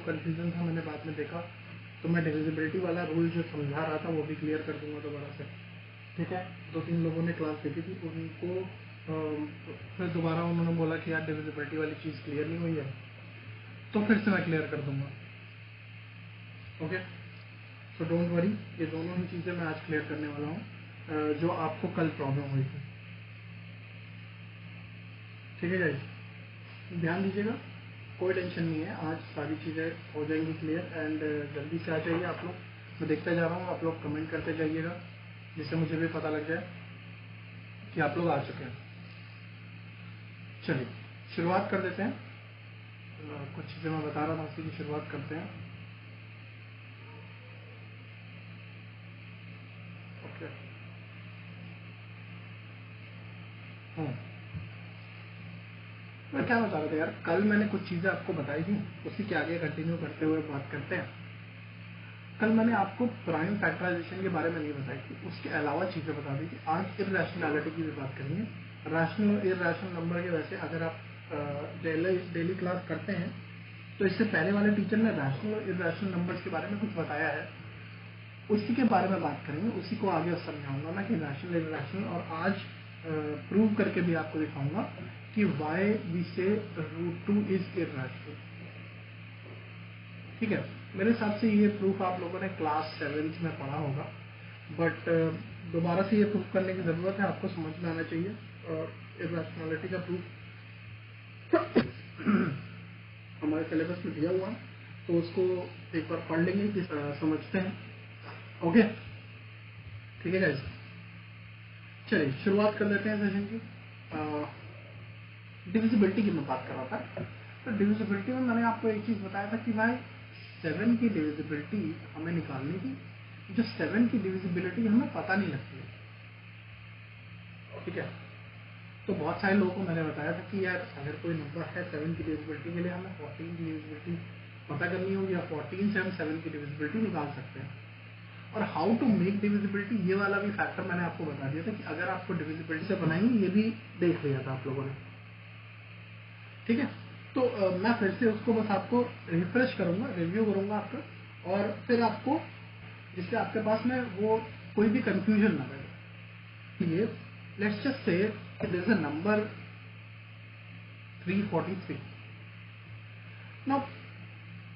Confusion था मैंने बाद में देखा, तो मैं डिविजिबिलिटी वाला रूल जो समझा रहा था वो भी क्लियर कर दूंगा दोबारा से। ठीक है, 2-3 लोगों ने क्लास देखी थी, उनको फिर दोबारा उन्होंने बोला कि यार डिविजिबिलिटी वाली चीज़ क्लियर नहीं हुई है, तो फिर से मैं क्लियर कर दूंगा। ओके, सो डोंट वरी, ये दोनों ही चीज़ें मैं आज क्लियर करने वाला हूँ जो आपको कल प्रॉब्लम हुई थी। ठीक है गाइस, ध्यान दीजिएगा, कोई टेंशन नहीं है, आज सारी चीज़ें हो जाएंगी क्लियर। एंड जल्दी से आ जाइए आप लोग, मैं देखता जा रहा हूँ, आप लोग कमेंट करते जाइएगा जिससे मुझे भी पता लग जाए कि आप लोग आ चुके हैं। चलिए शुरुआत कर देते हैं। कुछ चीज़ें मैं बता रहा था उसी की शुरुआत करते हैं। ओके, मैं क्या बता रहा था यार, कल मैंने कुछ चीज़ें आपको बताई थी, उसी के आगे कंटिन्यू करते हुए बात करते हैं। कल मैंने आपको प्राइम फैक्टराइजेशन के बारे में नहीं बताई थी, उसके अलावा चीज़ें बता दी थी। आज इर्रेशनैलिटी की भी बात करनी है, रैशनल और इर्रेशनल नंबर के। वैसे अगर आप डेली क्लास करते हैं तो इससे पहले वाले टीचर ने रैशनल और इर्रेशनल नंबर्स के बारे में कुछ बताया है, उसी के बारे में बात करेंगे, उसी को आगे समझाऊंगा मैं कि रैशनल इर्रेशनल। और आज प्रूव करके भी आपको दिखाऊंगा कि वाई वी से √2 इज इर्रेशनल। ठीक है, मेरे हिसाब से ये प्रूफ आप लोगों ने क्लास 7th में पढ़ा होगा, बट दोबारा से ये प्रूफ करने की ज़रूरत है, आपको समझ में आना चाहिए। और इर्रेशनैलिटी का प्रूफ हमारे सिलेबस में दिया हुआ है, तो उसको एक बार पढ़ लेंगे कि समझते हैं। ओके, ठीक है गाइस, चलिए शुरुआत कर देते हैं सेशन की। डिविजिबिलिटी की मैं बात कर रहा था, तो डिविजिबिलिटी में मैंने आपको एक चीज़ बताया था कि भाई 7 की डिविजिबिलिटी हमें निकालनी थी, जो 7 की डिविजिबिलिटी हमें पता नहीं लगती है। ठीक है, तो बहुत सारे लोगों को मैंने बताया था कि यार अगर कोई नंबर है 7 की डिविजिबिलिटी के लिए हमें 14 की डिविजिबिलिटी पता करनी होगी, या 14 से हम 7 की डिविजिबिलिटी निकाल सकते हैं। और हाउ टू मेक डिविजिबिलिटी, ये वाला भी फैक्टर मैंने आपको बता दिया था कि अगर आपको डिविजिबिलिटी से बनाएंगे, ये भी देख लिया था आप लोगों ने। ठीक है, तो मैं फिर से उसको बस आपको रिफ्रेश करूंगा, रिव्यू करूंगा आपका, और फिर आपको जिससे आपके पास में वो कोई भी कंफ्यूजन ना रहे। ये let's just say there is a number 343। Now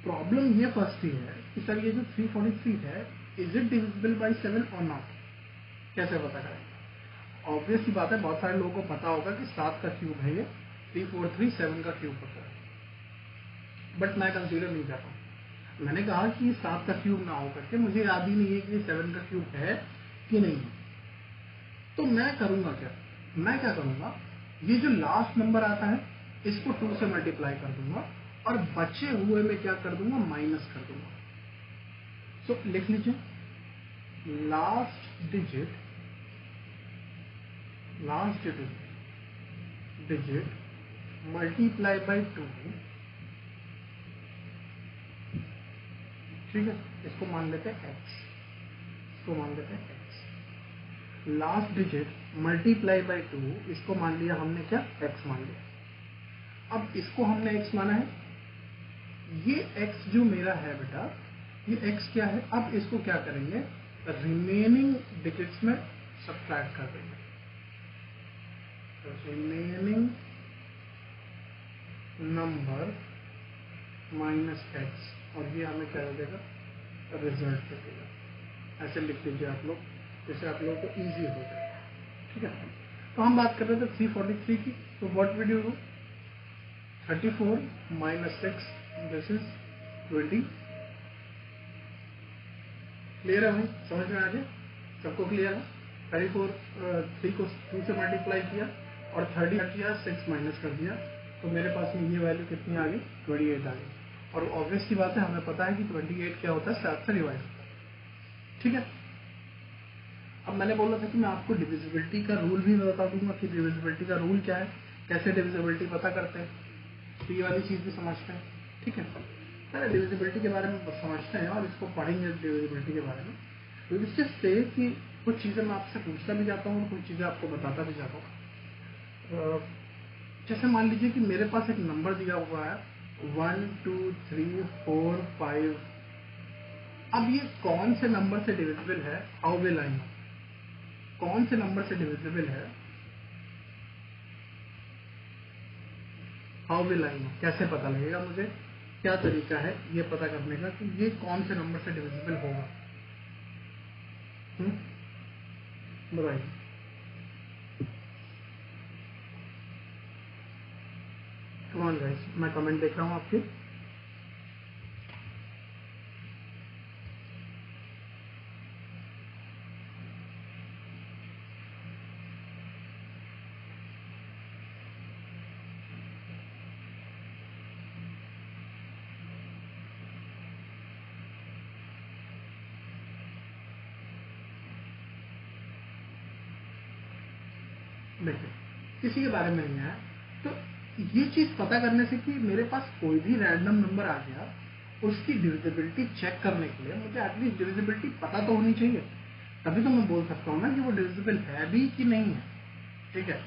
problem ये फर्स्ट ही है कि सर ये जो 343 है, इज इट डिविजिबल बाय 7 और नॉट? कैसे पता करें? ऑब्वियस सी बात है, बहुत सारे लोगों को पता होगा कि 7 का क्यूब है ये, 343 7 का क्यूब होता है, बट मैं कंसीडर नहीं करता हूँ। मैंने कहा कि ये 7 का क्यूब ना हो करके, मुझे याद ही नहीं है कि ये 7 का क्यूब है कि नहीं है। तो मैं करूंगा क्या, मैं क्या करूंगा, ये जो लास्ट नंबर आता है इसको 2 से मल्टीप्लाई कर दूंगा, और बचे हुए में क्या कर दूंगा, माइनस कर दूंगा। सो लिख लीजिए, लास्ट डिजिट मल्टीप्लाई बाय 2। ठीक है, इसको मान लेते हैं x, इसको मान लेते हैं x। Last digit multiply by 2, इसको मान लिया हमने क्या, x मान लिया। अब इसको हमने x माना है, ये x जो मेरा है बेटा, ये x क्या है, अब इसको क्या करेंगे, रिमेनिंग डिजिट्स में सब्ट्रैक्ट कर देंगे। रिमेनिंग नंबर माइनस x, और ये हमें क्या दे देगा, रिजल्ट दे देगा। ऐसे लिख लीजिए आप लोग, जैसे आप लोगों को इजी हो जाए। ठीक है, तो हम बात कर रहे थे 343 की, तो what will you do, 34 minus 6, this is 20। Clear है भाई, समझ में आ गया सबको? क्लियर है? 34 3 को 2 से मल्टीप्लाई किया और 30 किया, 6 माइनस कर दिया, तो मेरे पास में ये वैल्यू कितनी आ गई, 28 आ गई। और ऑब्वियस सी बात है, हमें पता है कि 28 क्या होता है, 7 से डिवाइड होता है। ठीक है, अब मैंने बोला था कि मैं आपको डिविजिबिलिटी का रूल भी बता दूंगा कि डिविजिबिलिटी का रूल क्या है, कैसे डिविजिबिलिटी पता करते हैं, तो ये वाली चीज़ भी समझते हैं। ठीक है, पहले डिविजिबिलिटी के बारे में समझते हैं और इसको पढ़ेंगे डिविजिबिलिटी के बारे में। तो इससे से कि कुछ चीज़ें मैं आपसे पूछता भी जाता हूँ, कुछ चीज़ें आपको बताता भी जाता हूँ। जैसे मान लीजिए कि मेरे पास एक नंबर दिया हुआ है 1 2 3 4 5। अब ये कौन से नंबर से डिविजिबल है? How will I know? कौन से नंबर से डिविजिबल है? How will I know? कैसे पता लगेगा मुझे? क्या तरीका है ये पता करने का कि ये कौन से नंबर से डिविजिबल होगा? बताइए। कम ऑन गाइस, मैं कमेंट देख रहा हूँ आपके। देखिए, किसी के बारे में नहीं है तो ये चीज पता करने से कि मेरे पास कोई भी रैंडम नंबर आ गया, उसकी डिविजिबिलिटी चेक करने के लिए मुझे एटलीस्ट डिविजिबिलिटी पता तो होनी चाहिए। तभी तो मैं बोल सकता हूँ ना कि वो डिविजिबल है भी कि नहीं है। ठीक है,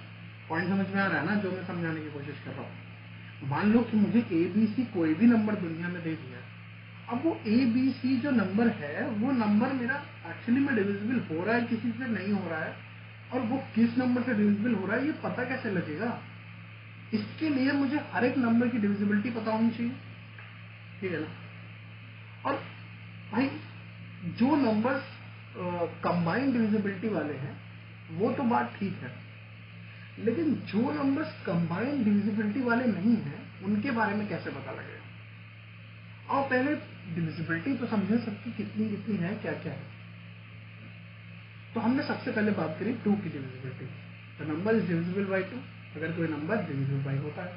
पॉइंट समझ में आ रहा है ना जो मैं समझाने की कोशिश कर रहा हूँ? मान लो कि मुझे ए बी सी कोई भी नंबर दुनिया में दे दिया, अब वो ए बी सी जो नंबर है वो नंबर मेरा एक्चुअली में डिविजिबल हो रहा है, किसी से नहीं हो रहा है, और वो किस नंबर से डिविजिबल हो रहा है ये पता कैसे लगेगा? इसके लिए मुझे हर एक नंबर की डिविजिबिलिटी पता होनी चाहिए। ठीक है ना? और भाई जो नंबर्स कंबाइंड डिविजिबिलिटी वाले हैं वो तो बात ठीक है, लेकिन जो नंबर्स कंबाइंड डिविजिबिलिटी वाले नहीं हैं उनके बारे में कैसे पता लगेगा? और पहले डिविजिबिलिटी तो समझे सबकी कितनी कितनी है, क्या क्या है। तो हमने सबसे पहले बात करी 2 की divisibility. The number is divisible by 2। अगर कोई नंबर डिविजिबल बाई होता है,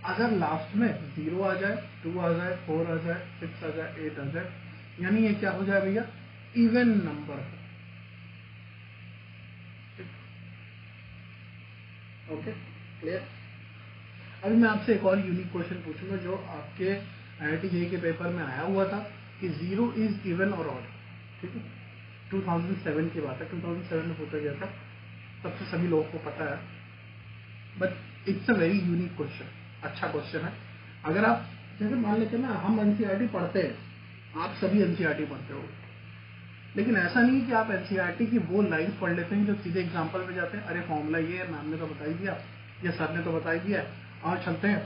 अगर लास्ट में 0 आ जाए, 2 आ जाए, 4 आ जाए, 6 आ जाए, 8 आ जाए, यानी ये क्या हो जाए भैया? इवन नंबर है। Okay, clear? अभी मैं आपसे एक और यूनिक क्वेश्चन पूछूंगा जो आपके IIT JEE के पेपर में आया हुआ था कि 0 इज इवन और ऑड। ठीक है, 2007 की बात है, 2007 में पूछा गया था, तब से सभी लोगों को पता है, but it's a very unique question. अच्छा क्वेश्चन है। अगर आप जैसे मान लेते हैं ना, हम NCERT पढ़ते हैं, आप सभी NCERT पढ़ते हो, लेकिन ऐसा नहीं है कि आप NCERT की वो लाइन पढ़ लेते हैं जो सीधे एग्जाम्पल में जाते हैं। अरे फॉर्मूला ये है, मैम ने तो बता ही दिया या सर ने तो बता ही दिया, और चलते हैं,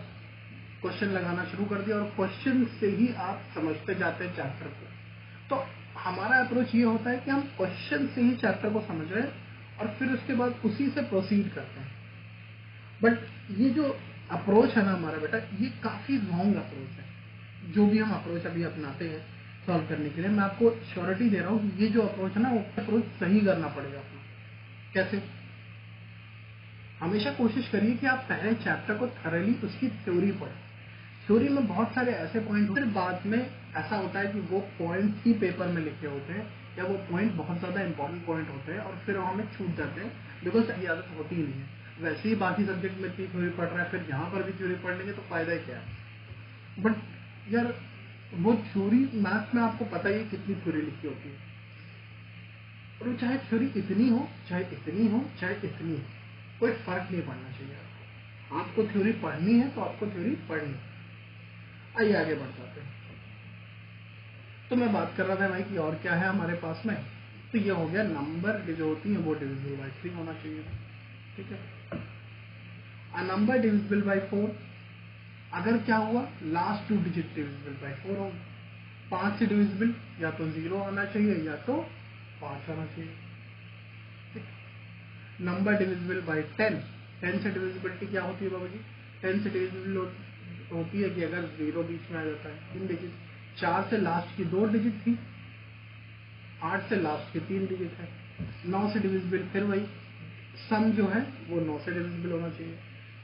क्वेश्चन लगाना शुरू कर दिया और क्वेश्चन से ही आप समझते जाते हैं चैप्टर को। तो हमारा अप्रोच ये होता है कि हम क्वेश्चन से ही चैप्टर को समझ रहे हैं और फिर उसके बाद उसी से प्रोसीड करते हैं। बट ये जो अप्रोच है ना हमारा बेटा, ये काफी रॉन्ग अप्रोच है। जो भी हम अप्रोच अभी अपनाते हैं सॉल्व करने के लिए, मैं आपको श्योरिटी दे रहा हूँ कि ये जो अप्रोच है ना, वो अप्रोच सही करना पड़ेगा अपना। कैसे? हमेशा कोशिश करिए कि आप पहले चैप्टर को थरली उसकी थ्योरी पढ़ें। थ्योरी में बहुत सारे ऐसे पॉइंट होते हैं, बाद में ऐसा होता है कि वो पॉइंट ही पेपर में लिखे होते हैं या वो पॉइंट बहुत ज्यादा इंपॉर्टेंट पॉइंट होते हैं और फिर हमें छूट जाते हैं, बिकॉज ये आदत होती ही नहीं है। वैसे ही बाकी सब्जेक्ट में इतनी थ्योरी पढ़ रहा है, फिर यहाँ पर भी थ्योरी पढ़ लेंगे तो फायदा ही क्या है? बट यार वो थ्योरी, मैथ्स में आपको पता ही कितनी थ्योरी लिखी होती है, और वो चाहे थ्योरी इतनी हो, चाहे इतनी हो, चाहे इतनी हो, कोई फर्क नहीं पड़ना चाहिए आपको। आपको थ्योरी पढ़नी है तो आपको थ्योरी पढ़नी है। आइए आगे बढ़ जाते हैं। तो मैं बात कर रहा था भाई कि और क्या है हमारे पास में। तो ये हो गया, नंबर जो होती है वो डिविजिबल बाई 3 होना चाहिए। ठीक है, अ नंबर डिविजिबल बाई 4, अगर क्या हुआ, लास्ट 2 डिजिट डिविजिबल बाई 4 हो। 5 से डिविजिबल या तो 0 आना चाहिए या तो 5 आना चाहिए। नंबर डिविजिबल बाई 10, 10 से डिविजिबिलिटी क्या होती है बाबू जी? 10 से डिविजिबल होती है कि अगर 0 बीच में आ जाता है, 3 डिजिट। 4 से लास्ट की 2 डिजिट थी, 8 से लास्ट की 3 डिजिट है। 9 से डिविजिबल फिर वही सम जो है वो 9 से डिविजिबल होना चाहिए।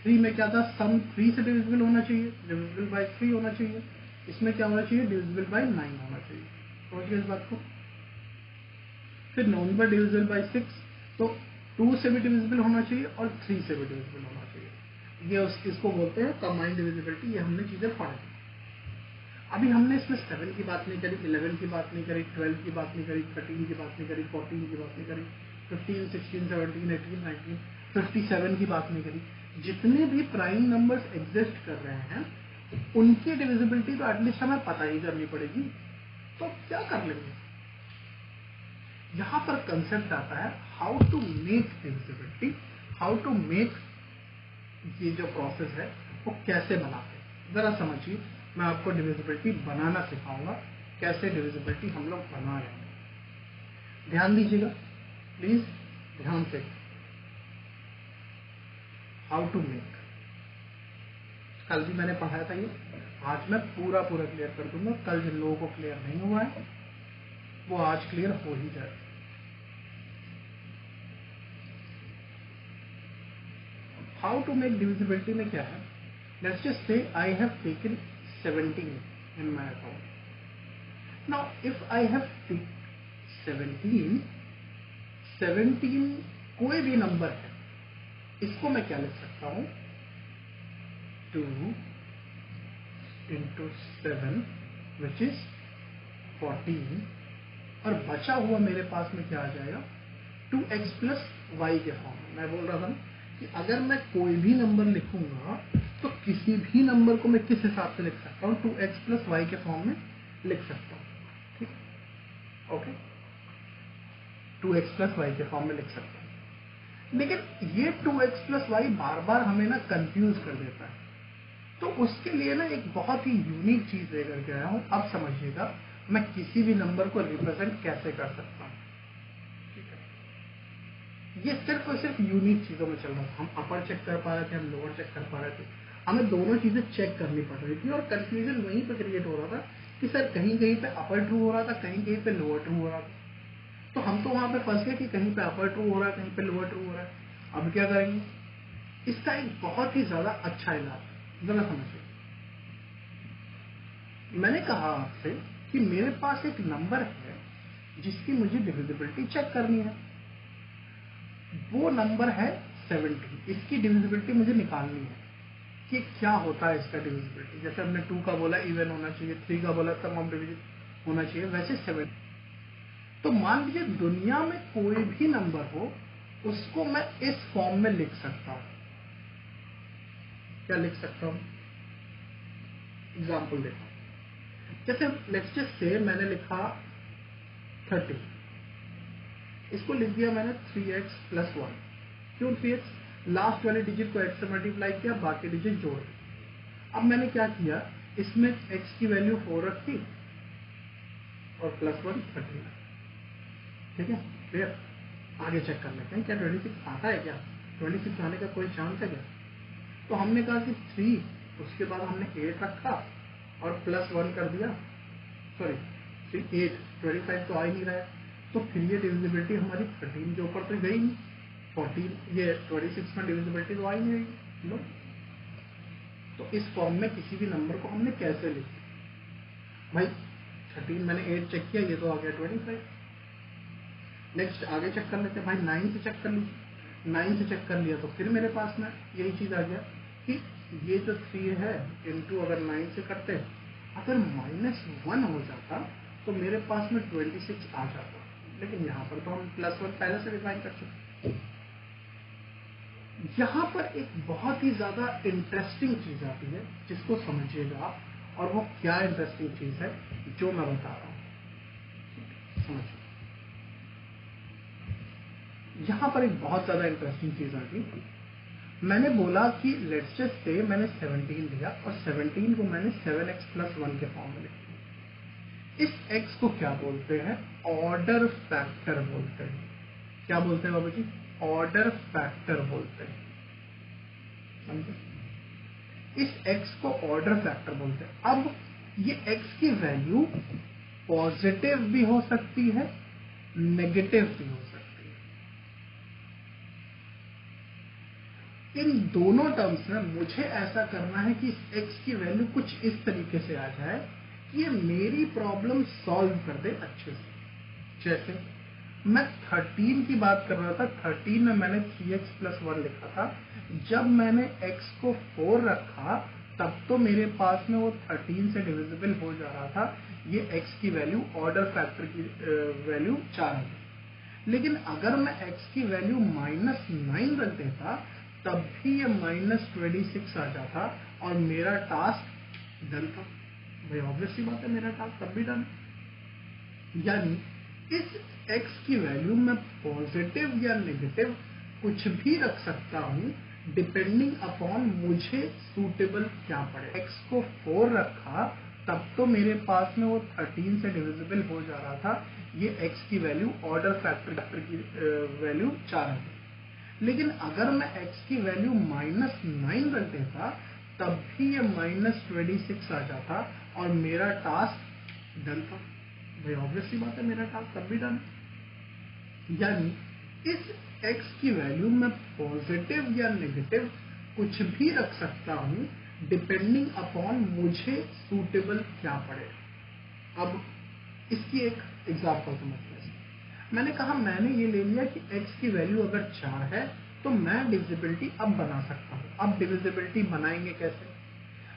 3 में क्या था, सम 3 से डिविजिबल होना चाहिए, डिविजिबल बाई 3 होना चाहिए। इसमें क्या होना चाहिए, डिविजिबल बाई 9 होना चाहिए। समझ गए इस बात को? फिर नंबर डिविजिबल बाई 6, तो 2 से भी डिविजिबल होना चाहिए और 3 से भी डिविजिबल होना चाहिए। ये इसको बोलते हैं कंबाइंड डिविजिबिलिटी। ये हमने चीजें पढ़ी। अभी हमने इसमें 7 की बात नहीं करी, 11 की बात नहीं करी, 12 की बात नहीं करी, 13 की बात नहीं करी, 14 की बात नहीं करी, 15, 16, 17, 18, 19, 57 की बात नहीं करी। जितने भी प्राइम नंबर्स एग्जिस्ट कर रहे हैं उनकी डिविजिबिलिटी तो एटलीस्ट हमें पता ही करनी पड़ेगी, तो क्या कर लेंगे। यहां पर कंसेप्ट आता है how to make divisibility, how to make, ये जो प्रोसेस है वो कैसे बनाते हैं। जरा समझिए, मैं आपको डिविजिबिलिटी बनाना सिखाऊंगा, कैसे डिविजिबिलिटी हम लोग बना रहे हैं। ध्यान दीजिएगा प्लीज, ध्यान से। हाउ टू मेक, कल भी मैंने पढ़ाया था ये, आज मैं पूरा क्लियर कर दूंगा। कल जिन लोगों को क्लियर नहीं हुआ है वो आज क्लियर हो ही जाए। हाउ टू मेक डिविजिबिलिटी में क्या है, लेट्स जस्ट से I have taken 17 in my account. Now if I have taken 17 कोई भी नंबर है, इसको मैं क्या लिख सकता हूं, 2 into 7 which is 14, और बचा हुआ मेरे पास में क्या आ जाएगा, 2x plus y के फॉर्म में। मैं बोल रहा था कि अगर मैं कोई भी नंबर लिखूंगा तो किसी भी नंबर को मैं किस हिसाब से लिख सकता हूं, 2x plus y के फॉर्म में लिख सकता हूं। ठीक, ओके, 2x plus y के फॉर्म में लिख सकता हूं। लेकिन ये 2x plus y बार बार हमें ना कंफ्यूज कर देता है, तो उसके लिए ना एक बहुत ही यूनिक चीज लेकर के आया हूं। अब समझिएगा मैं किसी भी नंबर को रिप्रेजेंट कैसे कर सकता हूं। ठीक है, ये सिर्फ और सिर्फ यूनिक चीजों में चल रहा था। हम अपर चेक कर पा रहे थे, हम लोअर चेक कर पा रहे थे, हमें दोनों चीजें चेक करनी पड़ रही थी, और कंफ्यूजन वहीं पर क्रिएट हो रहा था कि सर कहीं कहीं पे अपर ट्रू हो रहा था, कहीं कहीं पे लोअर ट्रू हो रहा था। तो हम तो वहां पे फंस गए कि कहीं पे अपर ट्रू हो रहा है, कहीं पे लोअर ट्रू हो रहा है। अब क्या करेंगे, इसका एक बहुत ही ज्यादा अच्छा इलाज, जरा समझिए। मैंने कहा आपसे कि मेरे पास एक नंबर है जिसकी मुझे डिविजिबिलिटी चेक करनी है, वो नंबर है 17। इसकी डिविजिबिलिटी मुझे निकालनी है कि क्या होता है इसका डिविजिबिलिटी। जैसे हमने 2 का बोला इवन होना चाहिए, 3 का बोला सम ऑफ डिविजन होना चाहिए, वैसे 7। तो मान लीजिए दुनिया में कोई भी नंबर हो, उसको मैं इस फॉर्म में लिख सकता हूं। क्या लिख सकता हूं, एग्जाम्पल देखो। जैसे लेट्स जस्ट से मैंने लिखा 30, इसको लिख दिया मैंने 3x plus 1। क्यों 3x, लास्ट वाले डिजिट को x से मल्टीप्लाई किया, बाकी डिजिट जोड़। अब मैंने क्या किया, इसमें x की वैल्यू 4 रखी और +1 13। ठीक है, फिर आगे चेक कर लेते हैं क्या 26 आता है, क्या 26 आने का कोई चांस है क्या। तो हमने कहा कि 3, उसके बाद हमने 8 रखा और +1 कर दिया, सॉरी 8, 25 तो आ ही नहीं रहा है। तो फिर ये डिविजिबिलिटी हमारी 13 के ऊपर तो गई नहीं, 14 ये 26 में डिविजिबिलिटी तो आ ही नहीं रही। नो, तो इस फॉर्म में किसी भी नंबर को हमने कैसे लिखा, भाई 13 मैंने 8 चेक किया, ये तो आ गया 25। नेक्स्ट आगे चेक कर लेते हैं, भाई 9 से चेक कर लीजिए, 9 से चेक कर लिया तो फिर मेरे पास में यही चीज आ गया कि ये जो 3 है इनटू अगर 9 से करते, अगर -1 हो जाता तो मेरे पास में 26 आ जाता, लेकिन यहाँ पर तो हम +1 पहले से डिफाइन कर चुके। यहाँ पर एक बहुत ही ज्यादा इंटरेस्टिंग चीज आती है जिसको समझिएगा आप, और वो क्या इंटरेस्टिंग चीज है जो मैं बता रहा हूं, समझिए। यहाँ पर एक बहुत ज्यादा इंटरेस्टिंग चीज आ गई। मैंने बोला कि लेट्स जस्ट से मैंने 17 लिया और 17 को मैंने 7x plus 1 के फॉर्म में लिखा। इस x को क्या बोलते हैं, ऑर्डर फैक्टर बोलते हैं। क्या बोलते हैं बाबू जी, ऑर्डर फैक्टर बोलते हैं, समझे। इस x को ऑर्डर फैक्टर बोलते हैं। अब ये x की वैल्यू पॉजिटिव भी हो सकती है, नेगेटिव भी हो सकती है। इन दोनों टर्म्स में मुझे ऐसा करना है कि इस x की वैल्यू कुछ इस तरीके से आ जाए कि ये मेरी प्रॉब्लम सॉल्व कर दे अच्छे से। जैसे मैं 13 की बात कर रहा था, 13 में मैंने 3x plus 1 लिखा था। जब मैंने x को 4 रखा तब तो मेरे पास में वो 13 से डिविजिबल हो जा रहा था। ये x की वैल्यू, ऑर्डर फैक्टर की वैल्यू 4 है। लेकिन अगर मैं x की वैल्यू -9 रख देता तब भी ये -26 आ जाता और मेरा टास्क डन था भाई, ऑब्वियसली बात है मेरा टास्क तब भी डन। यानी इस x की वैल्यू में पॉजिटिव या नेगेटिव कुछ भी रख सकता हूं डिपेंडिंग अपॉन मुझे सूटेबल क्या पड़े। x को 4 रखा तब तो मेरे पास में वो 13 से डिविजिबल हो जा रहा था। ये x की वैल्यू ऑर्डर फैक्टर की वैल्यू 4 है। लेकिन अगर मैं x की वैल्यू -9 रख देता तब भी ये -26 आ जाता और मेरा टास्क डन था भाई, ऑब्वियसली बात है मेरा टास्क तब भी डन। यानी इस x की वैल्यू में पॉजिटिव या नेगेटिव कुछ भी रख सकता हूं डिपेंडिंग अपॉन मुझे सूटेबल क्या पड़े। अब इसकी एक एग्जांपल समझते हैं। मैंने कहा मैंने ये ले लिया कि x की वैल्यू अगर 4 है तो मैं डिविजिबिलिटी अब बना सकता हूं। अब डिविजिबिलिटी बनाएंगे कैसे?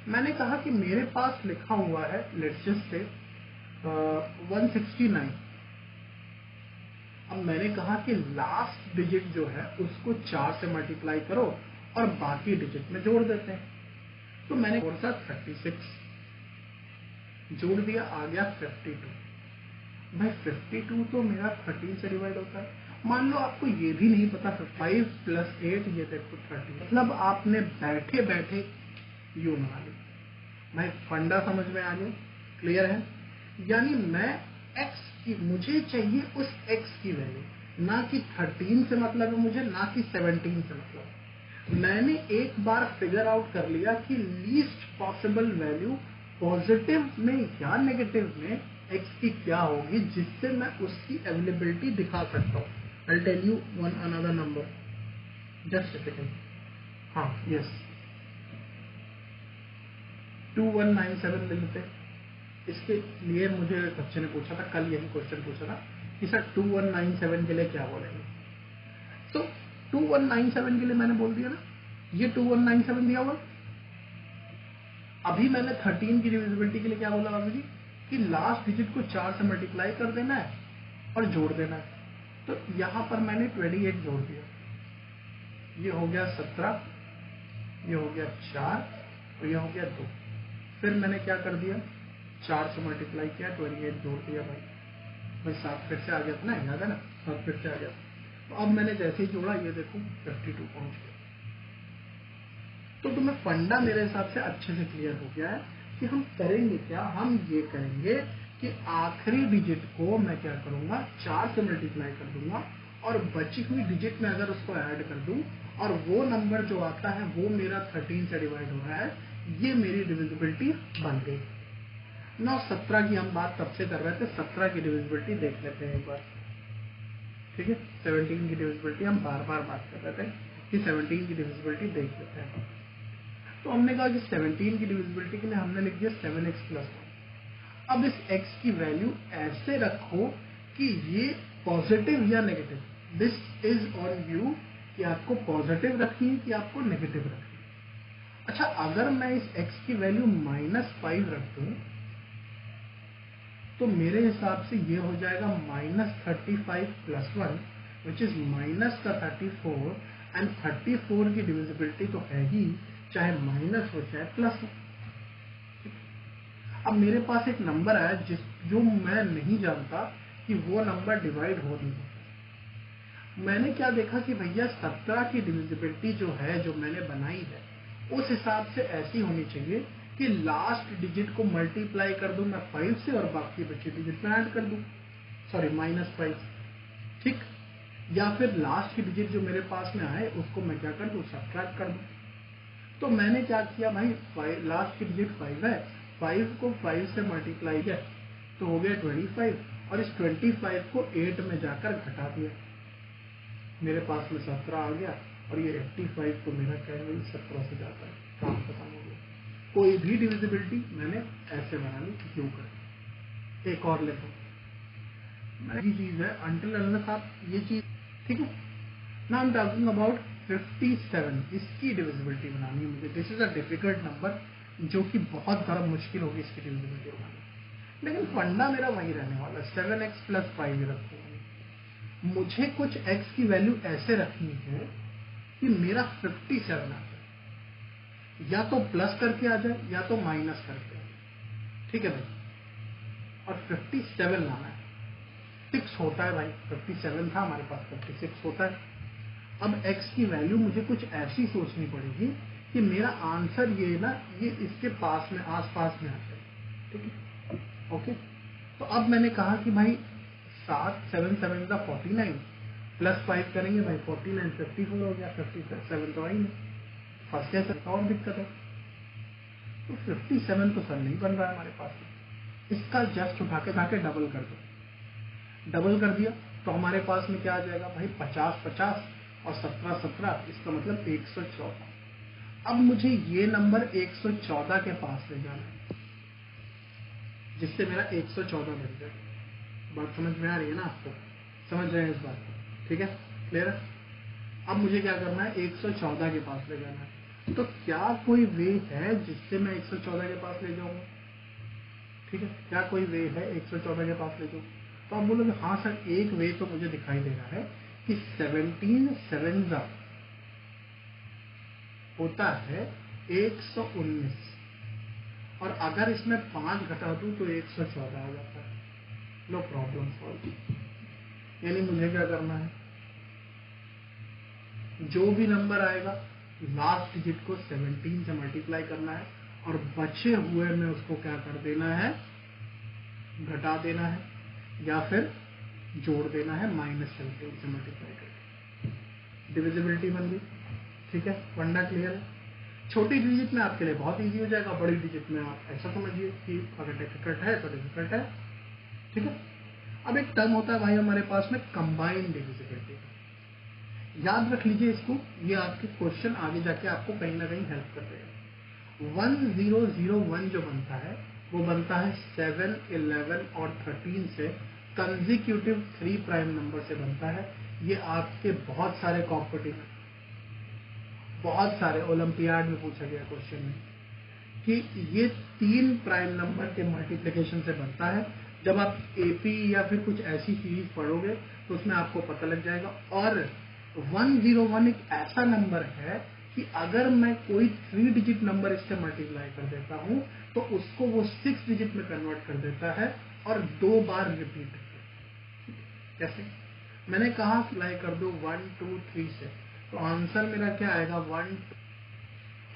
मैंने कहा कि मेरे पास लिखा हुआ है लेट्स जस्ट से 169। अब मैंने कहा कि लास्ट डिजिट जो है उसको 4 से मल्टीप्लाई करो और बाकी डिजिट में जोड़ देते हैं। तो मैंने कौन सा 36 जोड़ दिया, आ गया 52। भाई 52 तो मेरा 13 से डिवाइड होता है। मान लो आपको ये भी नहीं पता 5 + 8 ये देखो 30, मतलब आपने बैठे बैठे यू बना ली। भाई फंडा समझ में आ गया, क्लियर है? यानी मैं x की, मुझे चाहिए उस x की वैल्यू, ना कि 13 से मतलब है मुझे, ना कि 17 से मतलब। मैंने एक बार फिगर आउट कर लिया कि लीस्ट पॉसिबल वैल्यू पॉजिटिव में या नेगेटिव में x की क्या होगी जिससे मैं उसकी अवेलेबिलिटी दिखा सकता हूँ। I'll tell you one another number, just a second। हाँ यस 2197 ले लेते हैं। इसके लिए मुझे बच्चे ने पूछा था कल, यही क्वेश्चन पूछा था कि सर 2197 के लिए क्या बोलेंगे। तो 2197 के लिए मैंने बोल दिया ना, ये 2197 दिया हुआ। अभी मैंने 13 की डिविजिबिलिटी के लिए क्या बोला बाबू जी कि लास्ट डिजिट को 4 से मल्टीप्लाई कर देना है और जोड़ देना है। तो यहां पर मैंने 28 जोड़ दिया, ये हो गया 17, ये हो गया 4 और ये हो गया 2। फिर मैंने क्या कर दिया, 4 से मल्टीप्लाई किया, 28 जोड़ दिया। भाई 7 फिर से आ गया था ना, याद है ना, 7 फिर से आ गया। तो अब मैंने जैसे ही जोड़ा ये देखो 52 पहुंच गया। तो तुम्हें फंडा मेरे हिसाब से अच्छे से क्लियर हो गया है कि हम करेंगे क्या। हम ये करेंगे कि आखिरी डिजिट को मैं क्या करूंगा, 4 से मल्टीप्लाई कर दूंगा और बची हुई डिजिट में अगर उसको ऐड कर दूं और वो नंबर जो आता है वो मेरा 13 से डिवाइड हो रहा है, ये मेरी डिविजिबिलिटी बन गई। 17 की हम बात तब से कर रहे थे, 17 की डिविजिबिलिटी देख लेते हैं एक बार, ठीक है। 17 की डिविजिबिलिटी हम बार बार बात कर रहे थे कि 17 की डिविजिबिलिटी देख लेते हैं। तो हमने कहा कि 17 की डिविजिबिलिटी के लिए हमने लिख दिया 7x + 1। अब इस x की वैल्यू ऐसे रखो कि ये पॉजिटिव या negative, this is on you कि आपको पॉजिटिव रखनी है कि आपको नेगेटिव रखनी है। अच्छा, अगर मैं इस x की वैल्यू -5 रख दूं तो मेरे हिसाब से ये हो जाएगा -35 + 1 विच इज -34। एंड 34 की डिविजिबिलिटी तो है ही, चाहे माइनस हो चाहे प्लस हो। अब मेरे पास एक नंबर है जो मैं नहीं जानता कि वो नंबर डिवाइड हो नहीं होता। मैंने क्या देखा कि भैया 17 की डिविजिबिलिटी जो है, जो मैंने बनाई है, उस हिसाब से ऐसी होनी चाहिए कि लास्ट डिजिट को मल्टीप्लाई कर दूं मैं 5 से और बाकी बची डिजिट में ऐड कर दूं, सॉरी -5, ठीक। या फिर लास्ट की डिजिट जो मेरे पास में आए उसको मैं क्या कर दूं, सब्ट्रैक्ट कर दूं। तो मैंने क्या किया भाई, लास्ट की डिजिट 5 है, 5 को 5 से मल्टीप्लाई किया तो हो गया 25 और इस 25 को 8 में जाकर घटा दिया, मेरे पास में 17 आ गया और ये 85 तो मेरा क्या है 17 से जाता है, काम खत्म हो गया। कोई भी डिविजिबिलिटी मैंने ऐसे बना ली, क्यों कर। एक और लेता हूँ, ये चीज है अंटिल अनलेस आप ये चीज, ठीक है ना। आई एम टॉकिंग अबाउट 57, इसकी डिविजिबिलिटी बनानी है मुझे। This is a difficult number जो कि बहुत ज़्यादा मुश्किल होगी इसकी डिविजिबिलिटी बनानी, लेकिन फंडा मेरा वही रहने वाला है, 7x + 5 रखूंगा। मुझे कुछ x की वैल्यू ऐसे रखनी है कि मेरा 57 आ जाए, या तो प्लस करके आ जाए या तो माइनस करके। ठीक है भाई, और 57 लाना है। 6 होता है भाई, 57 था हमारे पास, 56 होता है। अब x की वैल्यू मुझे कुछ ऐसी सोचनी पड़ेगी कि मेरा आंसर ये ना, ये इसके पास में, आस पास में आ जाए। ठीक है, ओके। तो अब मैंने कहा कि भाई 7 7 का 49 प्लस 5 करेंगे भाई 49, 54 हो गया। 57 तो आई नहीं, फर्स्ट है सर, और दिक्कत है। तो 57 तो सर नहीं बन रहा है हमारे पास। इसका जस्ट उठा के डबल कर दो। डबल कर दिया तो हमारे पास में क्या आ जाएगा भाई, 50 50 और 17 17, इसका मतलब 114। अब मुझे ये नंबर 114 के पास ले जाना है, जिससे मेरा 114 बन जाए। बात समझ में आ रही है ना आपको? समझ रहे हैं इस बात को? ठीक है, क्लियर है? अब मुझे क्या करना है, 114 के पास ले जाना है। तो क्या कोई वे है जिससे मैं 114 के पास ले जाऊंगा? ठीक है, क्या कोई वे है 114 के पास ले जाऊँ? तो आप बोलोगे हाँ सर, एक वे तो मुझे दिखाई दे रहा है कि 17 7 होता है 119, और अगर इसमें 5 घटा दूं तो 114 आ जाता है। No problem solve. यानी मुझे क्या करना है, जो भी नंबर आएगा लास्ट डिजिट को 17 से मल्टीप्लाई करना है, और बचे हुए में उसको क्या कर देना है, घटा देना है, या फिर जोड़ देना है -17 से मल्टीप्लाई करके। डिविजिबिलिटी बन गई। ठीक है, वंडा क्लियर है? छोटी डिजिट में आपके लिए बहुत इजी हो जाएगा, बड़ी डिजिट में आप ऐसा समझिए कि अगर डिफिकल्ट है तो डिफिकल्ट है। ठीक है, अब एक टर्म होता है भाई हमारे पास में, कंबाइंड डिविजिबिलिटी। याद रख लीजिए इसको, ये आपके क्वेश्चन आगे जाके आपको कहीं ना कहीं हेल्प कर देगा। 1001 जो बनता है वो बनता है 7 11 और 13 से, कंसेक्यूटिव 3 प्राइम नंबर से बनता है। ये आपके बहुत सारे कॉम्पिटिशन, बहुत सारे ओलंपियाड में पूछा गया क्वेश्चन में कि ये 3 प्राइम नंबर के मल्टीप्लिकेशन से बनता है। जब आप एपी या फिर कुछ ऐसी सीरीज पढ़ोगे तो उसमें आपको पता लग जाएगा। और 101 एक ऐसा नंबर है कि अगर मैं कोई 3 डिजिट नंबर इससे मल्टीप्लाई कर देता हूं तो उसको वो 6 डिजिट में कन्वर्ट कर देता है, और 2 बार रिपीट करता है। कैसे? मैंने कहा अप्लाई कर दो 1 2 3 से, तो आंसर मेरा क्या आएगा 1।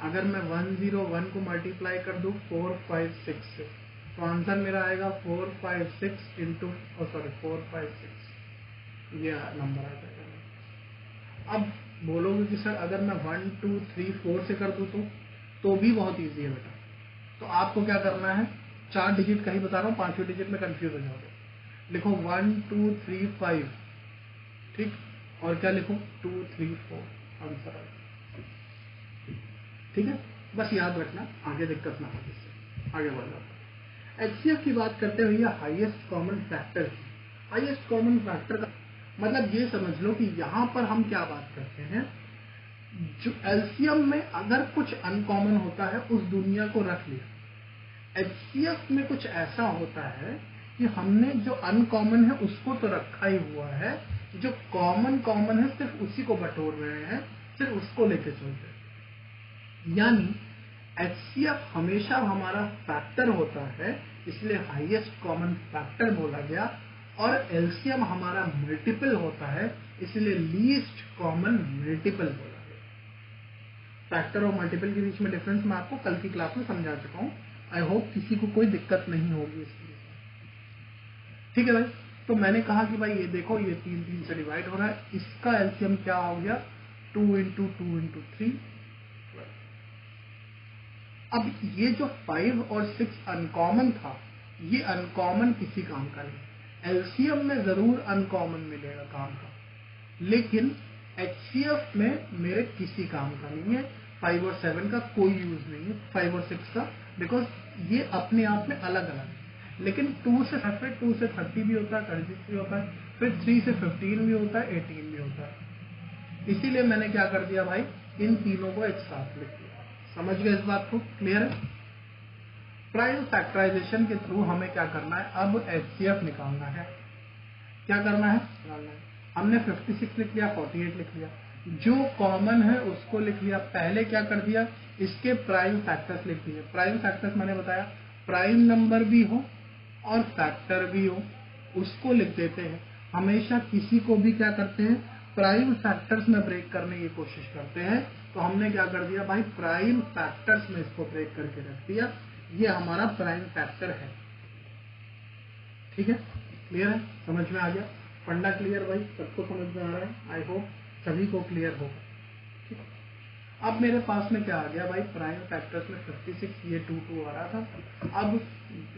अगर मैं 101 को मल्टीप्लाई कर दूं 4 5 6 से, तो आंसर मेरा आएगा 4 5 6 इंटू 4 5 6, ये नंबर आ जाएगा। अब बोलोगे कि सर अगर मैं 1 2 3 4 से कर दूं तो भी बहुत ईजी है बेटा। तो आपको क्या करना है, 4 डिजिट का ही बता रहा हूँ, 5वें डिजिट में कंफ्यूज हो जाओगे। लिखो 1 2 3 5, ठीक, और क्या लिखो 2 3 4, आंसर आएगा। ठीक है, बस याद रखना, आगे दिक्कत ना हो। इससे आगे बढ़ जाओ। एचसीएफ की बात करते हुए हाईएस्ट कॉमन फैक्टर की, हाईएस्ट कॉमन फैक्टर का मतलब ये समझ लो कि यहां पर हम क्या बात करते हैं, जो एलसीएम में अगर कुछ अनकॉमन होता है उस दुनिया को रख लिया। एचसीएफ में कुछ ऐसा होता है कि हमने जो अनकॉमन है उसको तो रखा ही हुआ है, जो कॉमन है सिर्फ उसी को बटोर रहे हैं, सिर्फ उसको लेके चल रहे हैं। यानी एचसीएफ हमेशा हमारा फैक्टर होता है, इसलिए हाईएस्ट कॉमन फैक्टर बोला गया। और एलसीएम हमारा मल्टीपल होता है, इसलिए लीस्ट कॉमन मल्टीपल बोला गया। फैक्टर और मल्टीपल के बीच में डिफरेंस मैं आपको कल की क्लास में समझा चुका हूं। आई होप किसी को कोई दिक्कत नहीं होगी इसके लिए। ठीक है भाई, तो मैंने कहा कि भाई ये देखो, ये 3 3 से डिवाइड हो रहा है, इसका एलसीएम क्या हो गया 2 × 2 × 3। अब ये जो 5 और 6 अनकॉमन था, ये अनकॉमन किसी काम का नहीं। एलसीएम में जरूर अनकॉमन मिलेगा काम का, लेकिन एचसीएफ में मेरे किसी काम का नहीं है। 5 और 7 का कोई यूज नहीं है, 5 और 6 का, बिकॉज ये अपने आप में अलग अलग है। लेकिन 2 से 30 भी होता है, 36 भी होता है, फिर 3 से 15 भी होता है, 18 भी होता है। इसीलिए मैंने क्या कर दिया भाई, इन तीनों को एक साथ लिख दिया। समझ गए इस बात को? क्लियर है? प्राइम फैक्टराइजेशन के थ्रू हमें क्या करना है, अब एचसीएफ निकालना है। क्या करना है? निकालना है। हमने 56 लिख लिया, 48 लिख लिया, जो कॉमन है उसको लिख लिया। पहले क्या कर दिया, इसके प्राइम फैक्टर्स लिख दिए। प्राइम फैक्टर्स मैंने बताया प्राइम नंबर भी हो और फैक्टर भी हो, उसको लिख देते हैं। हमेशा किसी को भी क्या करते हैं, प्राइम फैक्टर्स में ब्रेक करने की कोशिश करते हैं। तो हमने क्या कर दिया भाई, प्राइम फैक्टर्स में इसको ब्रेक करके रख दिया। ये हमारा प्राइम फैक्टर है। ठीक है, क्लियर है, समझ में आ गया? फंडा क्लियर भाई, सबको समझ में आ रहा है? आई होप सभी को क्लियर होगा। ठीक है, अब मेरे पास में क्या आ गया भाई, प्राइम फैक्टर्स में 56, ये 2 आ रहा था। अब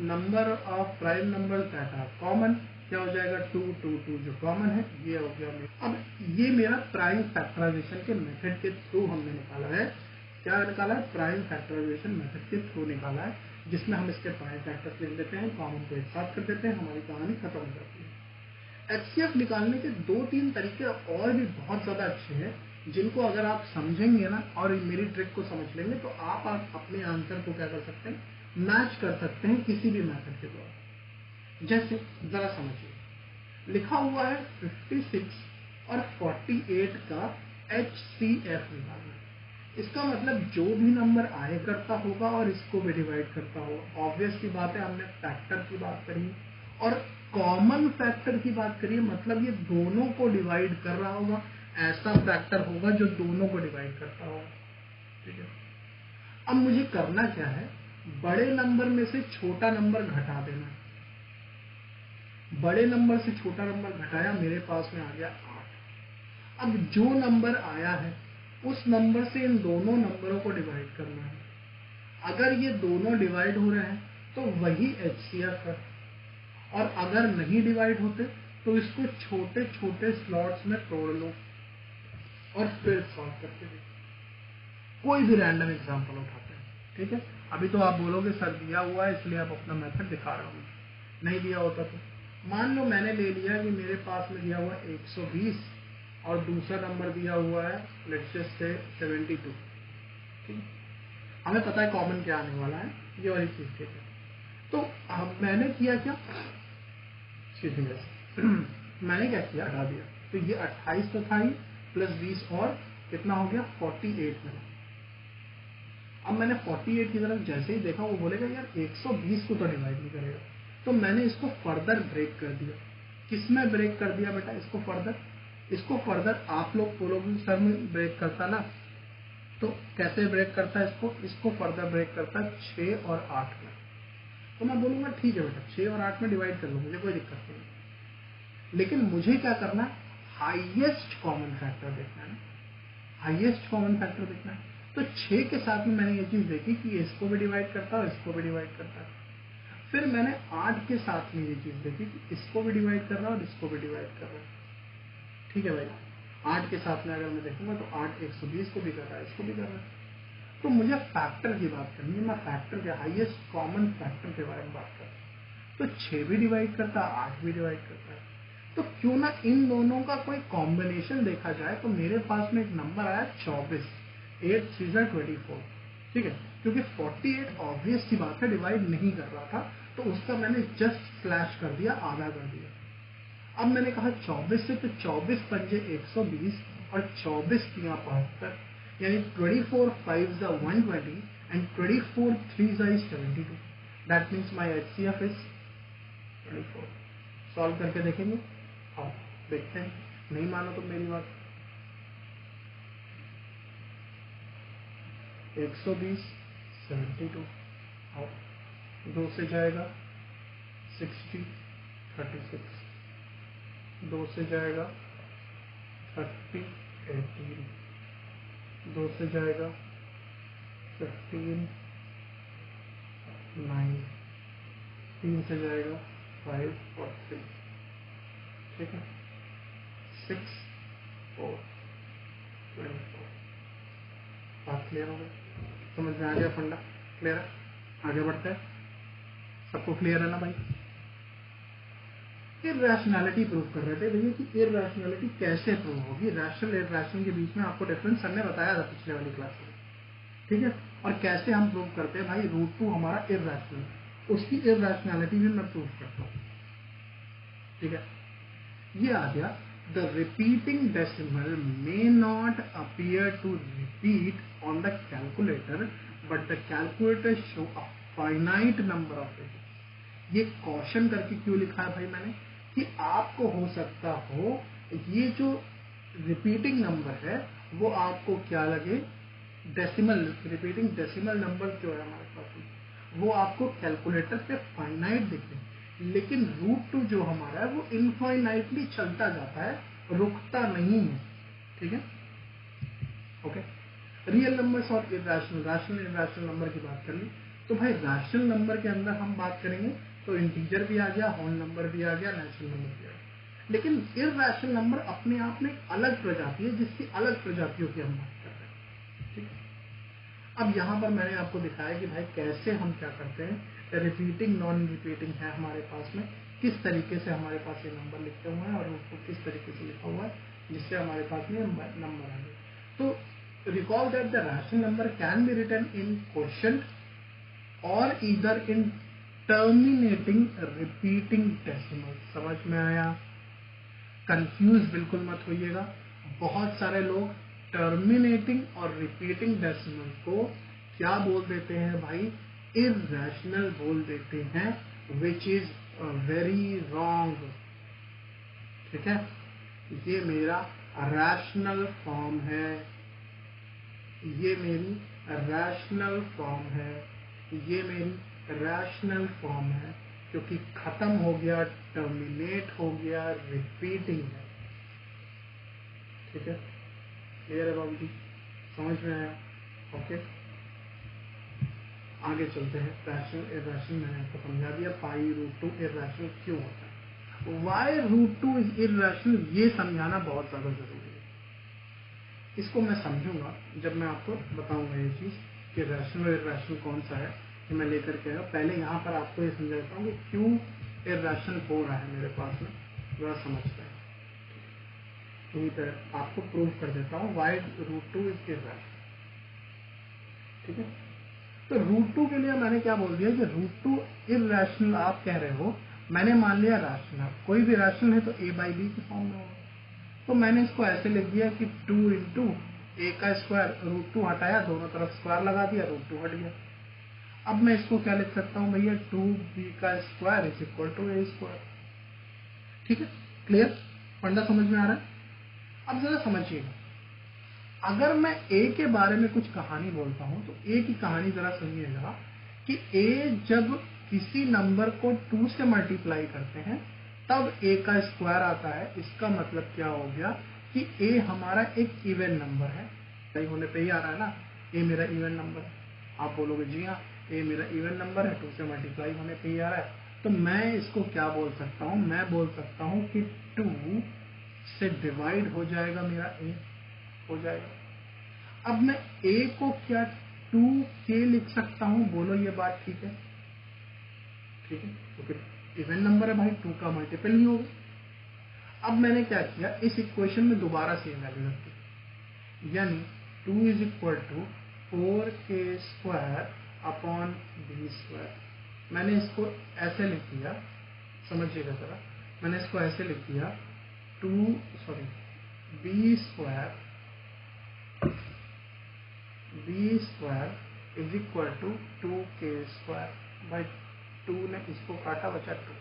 number of prime number that are common, क्या हो जाएगा, 2 2 2 जो कॉमन है ये हो गया। अब ये मेरा प्राइम फैक्टराइजेशन के मेथड के थ्रू हमने निकाला है। क्या निकाला है, प्राइम फैक्टराइजेशन मेथड के थ्रू निकाला है, जिसमें हम इसके प्राइम फैक्टर्स लिख देते हैं, कॉमन को एक साथ कर देते हैं, हमारी कहानी खत्म हो जाती है। एचसीएफ निकालने के 2-3 तरीके और भी बहुत ज्यादा अच्छे हैं, जिनको अगर आप समझेंगे ना और मेरी ट्रिक को समझ लेंगे तो आप अपने आंसर को क्या कर सकते हैं, मैच कर सकते हैं किसी भी मेथड के द्वारा। जैसे जरा समझिए, लिखा हुआ है 56 और 48 का HCF निकालना। इसका मतलब जो भी नंबर आए करता होगा और इसको भी डिवाइड करता होगा। ऑब्वियस की बात है, हमने फैक्टर की बात करी और कॉमन फैक्टर की बात करिए, मतलब ये दोनों को डिवाइड कर रहा होगा। ऐसा फैक्टर होगा जो दोनों को डिवाइड करता होगा। ठीक है, अब मुझे करना क्या है, बड़े नंबर में से छोटा नंबर घटा देना है। बड़े नंबर से छोटा नंबर घटाया, मेरे पास में आ गया 8। अब जो नंबर आया है उस नंबर से इन दोनों नंबरों को डिवाइड करना है। अगर ये दोनों डिवाइड हो रहे हैं तो वही HCF है, और अगर नहीं डिवाइड होते तो इसको छोटे छोटे स्लॉट्स में तोड़ लो और फिर सॉल्व करके देखो। कोई भी रैंडम एग्जांपल उठाते हैं। ठीक है, अभी तो आप बोलोगे सर दिया हुआ है इसलिए आप अपना मेथड दिखा रहा हूँ, नहीं दिया होता तो मान लो मैंने ले लिया कि मेरे पास में दिया हुआ 120 और दूसरा नंबर दिया हुआ है लेट्स जस्ट से 72। ठीक, हमें पता है कॉमन क्या आने वाला है, ये वाली चीज। ठीक है, तो अब मैंने किया क्या, मैंने क्या किया, हटा दिया। तो ये 28 तो था ही, प्लस 20 और कितना हो गया 48 में। अब मैंने 48 की तरफ जैसे ही देखा, वो बोलेगा यार 120 को तो डिवाइड नहीं करेगा, तो मैंने इसको फर्दर ब्रेक कर दिया। किसमें ब्रेक कर दिया बेटा, इसको फर्दर आप लोग बोलोगे सर में ब्रेक करता ना, तो कैसे ब्रेक करता है इसको फर्दर ब्रेक करता है 6 और 8 में। तो मैं बोलूंगा ठीक है बेटा 6 और 8 में डिवाइड कर लो, मुझे कोई दिक्कत नहीं। लेकिन मुझे क्या करना है, हाईएस्ट कॉमन फैक्टर देखना है, हाईएस्ट कॉमन फैक्टर देखना है। तो 6 के साथ में मैंने ये चीज देखी कि इसको भी डिवाइड करता है और इसको भी डिवाइड करता है। फिर मैंने 8 के साथ में ये चीज देखी कि इसको भी डिवाइड कर रहा है और इसको भी डिवाइड कर रहा है। ठीक है भाई, 8 के साथ में अगर मैं देखूंगा तो 8 120 को भी कर रहा है, इसको भी कर रहा है। तो मुझे फैक्टर की बात करनी है, मैं फैक्टर के हाईएस्ट कॉमन फैक्टर के बारे में बात कर रहा हूँ। तो 6 भी डिवाइड करता है, 8 भी डिवाइड करता है, तो क्यों ना इन दोनों का कोई कॉम्बिनेशन देखा जाए। तो मेरे पास में एक नंबर आया 24, 8 3 24। ठीक है, क्योंकि 48 ऑब्वियस की बात है डिवाइड नहीं कर रहा था, तो उसका मैंने जस्ट स्लैश कर दिया, आधा कर दिया। अब मैंने कहा 24 से, तो 24 पंजे 120 और 24 तिया 72, यानी 24 5 120 and 24 3 72। That means my HCF is 24। Solve करके देखेंगे, हाँ देखते हैं, नहीं मानो तो मेरी बात। 120 72 और 2 से जाएगा 60 36, 2 से जाएगा 30 18, 2 से जाएगा 15 9, 3 से जाएगा 5 और 3। ठीक है, 6 4 24। बात क्लियर हो गई, समझ में आ गया फंडा, क्लियर है? आगे बढ़ते हैं, सबको क्लियर है ना भाई? इरैशनैलिटी प्रूव कर रहे थे भैया कि इरैशनैलिटी कैसे प्रूव होगी। रैशनल इरैशनल के बीच में आपको डिफरेंस सर ने बताया था पिछले वाली क्लास में। ठीक है, और कैसे हम प्रूव करते हैं भाई, √2 हमारा इरैशनल, उसकी इरैशनैलिटी भी मैं प्रूव करता हूँ। ठीक है, ये आ गया, the repeating decimal may not appear to repeat on the calculator but the calculator show a finite number of digit. ये कॉशन करके क्यों लिखा है भाई मैंने, कि आपको हो सकता हो ये जो रिपीटिंग नंबर है वो आपको क्या लगे, डेसिमल, रिपीटिंग डेसिमल नंबर जो है हमारे पास वो आपको कैलकुलेटर पे फाइनाइट दिखे, लेकिन √2 जो हमारा है वो इनफाइनाइटली चलता जाता है, रुकता नहीं है। ठीक है, ओके। रियल नंबर्स और इरेशनल, रैशनल इरेशनल नंबर की बात कर ली, तो भाई रैशनल नंबर के अंदर हम बात करेंगे तो इंटीजर भी आ गया, होल नंबर भी आ गया, नेचुरल नंबर भी आ गया। लेकिन इरेशनल नंबर अपने आप में अलग प्रजाति है, जिसकी अलग प्रजातियों की हम बात कर रहे हैं। ठीक है, अब यहाँ पर मैंने आपको दिखाया कि भाई कैसे हम क्या करते हैं, रिपीटिंग नॉन रिपीटिंग है हमारे पास में, किस तरीके से हमारे पास ये नंबर लिखे हुए हैं और उसको किस तरीके से लिखा हुआ है जिससे हमारे पास में नंबर आ गए। तो recall that the rational number can be written in quotient और either in terminating repeating decimal. समझ में आया? कंफ्यूज बिल्कुल मत होइएगा। बहुत सारे लोग टर्मिनेटिंग और रिपीटिंग डेसिमल को क्या बोल देते हैं भाई, इरैशनल बोल देते हैं, विच इज वेरी रॉन्ग। ठीक है, ये मेरा रैशनल फॉर्म है, ये मेरी रैशनल फॉर्म है, ये मेरी रैशनल फॉर्म है, क्योंकि खत्म हो गया, टर्मिनेट हो गया, रिपीटिंग है। ठीक है, क्लियर है बाबू जी, समझ में आया? ओके, आगे चलते हैं। रैशनल इरैशनल मैंने आपको समझा दिया, π√2 इरैशनल क्यों होता है, वाई √2 इज इरैशनल, ये समझाना बहुत ज्यादा जरूरी है। इसको मैं समझूंगा जब मैं आपको बताऊंगा ये चीज कि रैशनल और इरैशनल कौन सा है कि मैं लेकर के आया। पहले यहाँ पर आपको ये समझा देता हूँ कि क्यों इरैशनल हो रहा है मेरे पास में, जरा समझते हैं। पूरी तरह आपको प्रूव कर देता हूँ वाई √2 इज इरैशनल। ठीक है, तो √2 के लिए मैंने क्या बोल दिया कि √2 इरैशनल आप कह रहे हो, मैंने मान लिया रैशनल, कोई भी रैशनल है तो a/b के फॉर्म में होगा, तो मैंने इसको ऐसे लिख दिया कि 2 इंटू a का स्क्वायर, √2 हटाया, दोनों तरफ स्क्वायर लगा दिया, √2 हट गया। अब मैं इसको क्या लिख सकता हूँ भैया, 2b का square is equal to a square. ठीक है, क्लियर, फंडा समझ में आ रहा है? अब जरा समझिएगा, अगर मैं a के बारे में कुछ कहानी बोलता हूं तो a की कहानी जरा सुनिएगा कि a जब किसी नंबर को 2 से मल्टीप्लाई करते हैं तब a का स्क्वायर आता है। इसका मतलब क्या हो गया कि a हमारा एक इवन नंबर है, सही होने पे ही आ रहा है ना, a मेरा इवन नंबर है। आप बोलोगे जी हाँ, a मेरा इवन नंबर है, 2 से मल्टीप्लाई होने पे ही आ रहा है, तो मैं इसको क्या बोल सकता हूँ, मैं बोल सकता हूँ कि 2 से डिवाइड हो जाएगा मेरा a, हो जाएगा। अब मैं a को क्या 2k लिख सकता हूं, बोलो ये बात ठीक है? ठीक है, तो फिर इवन नंबर है भाई, 2 का मल्टीपल ही होगा। अब मैंने क्या किया, इस इक्वेशन में दोबारा सेम वैल्यू रख दी, यानी 2 is equal to 4k² upon b²। मैंने इसको ऐसे लिख दिया, समझिएगा जरा, मैंने इसको ऐसे लिख दिया, b² is equal to 2k²। भाई 2 ने इसको काटा, बचा 2।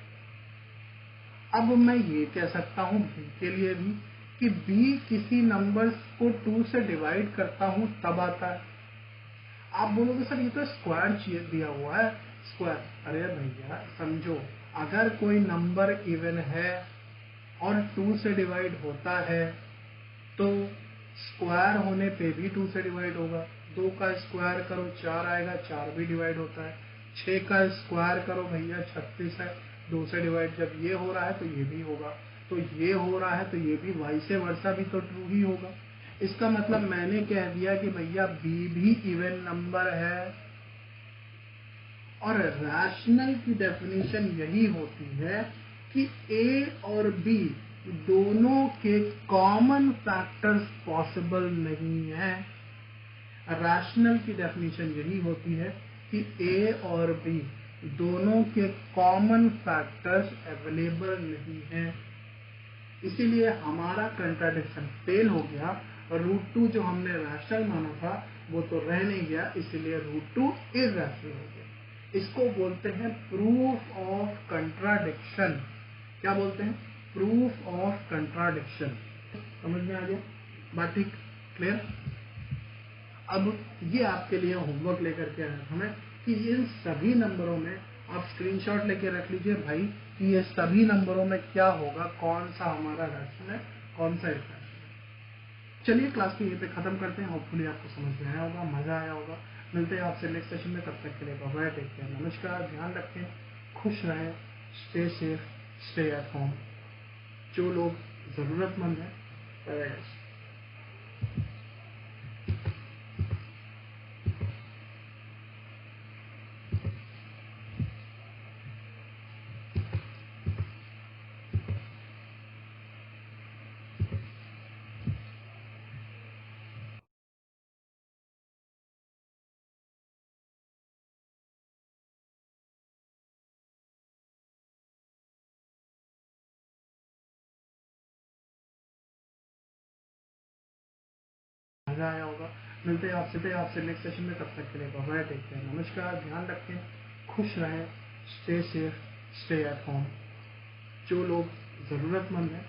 अब मैं ये कह सकता हूं b के लिए भी कि b किसी नंबर को 2 से डिवाइड करता हूं तब आता है। आप बोलोगे सर ये तो स्क्वायर चीज दिया हुआ है, स्क्वायर। अरे भैया समझो, अगर कोई नंबर इवन है और 2 से डिवाइड होता है तो स्क्वायर होने पे भी 2 से डिवाइड होगा। 2 का स्क्वायर करो 4 आएगा, 4 भी डिवाइड होता है। 6 का स्क्वायर करो भैया 36 है, 2 से डिवाइड जब ये हो रहा है तो ये भी होगा, तो ये हो रहा है तो ये भी वाइसे वर्सा भी तो ट्रू ही होगा। इसका मतलब मैंने कह दिया कि भैया b भी इवन नंबर है। और रैशनल की डेफिनेशन यही होती है कि a और b दोनों के कॉमन फैक्टर्स पॉसिबल नहीं है। रैशनल की डेफिनेशन यही होती है कि a और b दोनों के कॉमन फैक्टर्स अवेलेबल नहीं है। इसीलिए हमारा कंट्राडिक्शन फेल हो गया, और √2 जो हमने रैशनल माना था वो तो रह नहीं गया, इसीलिए √2 इरैशनल हो गया। इसको बोलते हैं प्रूफ ऑफ कंट्राडिक्शन। क्या बोलते हैं? Proof of contradiction. समझ में आ गया बात? ठीक, क्लियर। अब ये आपके लिए होमवर्क लेकर के आया हमें कि इन सभी नंबरों में आप स्क्रीनशॉट लेके रख लीजिए भाई कि ये सभी नंबरों में क्या होगा, कौन सा हमारा रैशन है, कौन सा इक्वेशन है। चलिए क्लास को यहीं पे खत्म करते हैं। होपफुली आपको समझ में आया होगा, मजा आया होगा। मिलते हैं आपसे नेक्स्ट सेशन में, तब तक के लिए बाय बाय, टेक केयर, नमस्कार, ध्यान रखें, खुश रहें, stay safe, stay at home. जो लोग जरूरतमंद हैं, मजा आया होगा। मिलते हैं आपसे नेक्स्ट सेशन में, तब तक के लिए बाय बाय, टेक केयर, नमस्कार, ध्यान रखें, खुश रहें, stay safe, stay at home. जो लोग जरूरतमंद हैं,